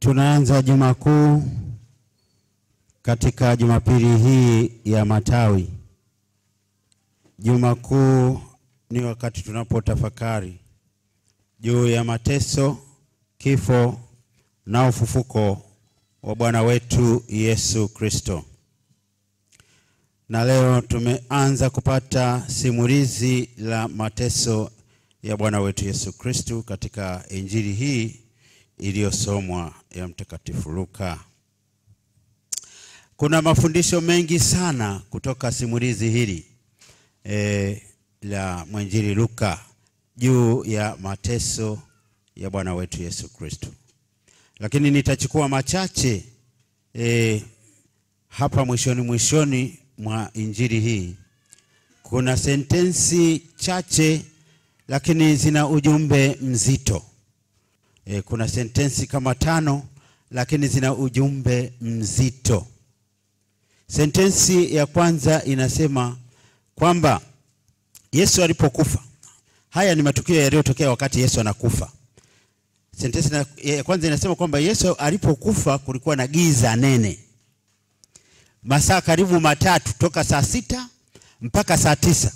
Tunaanza Juma Kuu katika Jumapili hii ya matawi. Juma Kuu ni wakati tunapotafakari juu ya mateso, kifo na ufufuko wa Bwana wetu Yesu Kristo. Na leo tumeanza kupata simulizi la mateso ya Bwana wetu Yesu Kristo katika Injili hii iliyosomwa ya Mtakatifu Luka. Kuna mafundisho mengi sana kutoka simulizi hili la mwinjili Luka juu ya mateso ya Bwana wetu Yesu Kristo. Lakini nitachukua machache hapa mwishoni mwa injili hii. Kuna sentensi chache lakini zina ujumbe mzito. Kuna sentensi kama 5 lakini zina ujumbe mzito. Sentensi ya kwanza inasema kwamba Yesu alipokufa. Haya ni matukio yaliyotokea wakati Yesu anakufa. Sentensi ya kwanza inasema kwamba Yesu alipokufa kulikuwa na giza nene. Masaa karibu 3 toka saa 6 mpaka saa 9.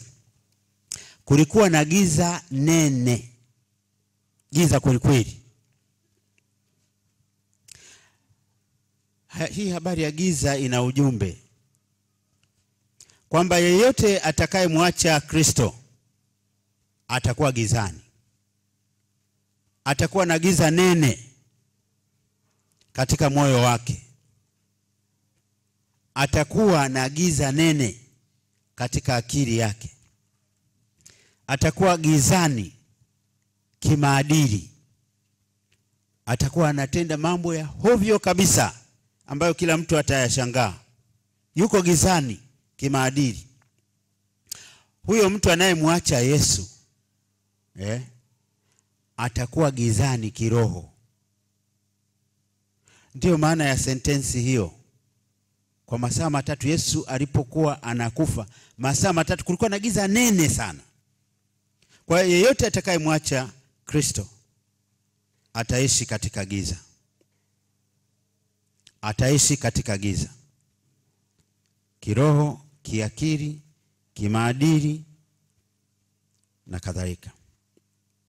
Kulikuwa na giza nene. Giza kweli. Hii habari ya giza ina ujumbe kwamba yeyote atakayemwacha Kristo atakuwa gizani. Atakuwa na giza nene katika moyo wake. Atakuwa na giza nene katika akili yake. Atakuwa gizani kimaadili. Atakuwa anatenda mambo ya hovyo kabisa ambayo kila mtu atayashangaa. Yuko gizani kimaadili. Huyo mtu anayemwacha Yesu atakuwa gizani kiroho. Ndiyo maana ya sentensi hiyo. Kwa masaa 3 Yesu alipokuwa anakufa, masaa 3 kulikuwa na giza nene sana. Kwa hiyo yeyote atakayemwacha Kristo ataishi katika giza. Ataishi katika giza. Kiroho, kiakili, kimaadili na kadhalika.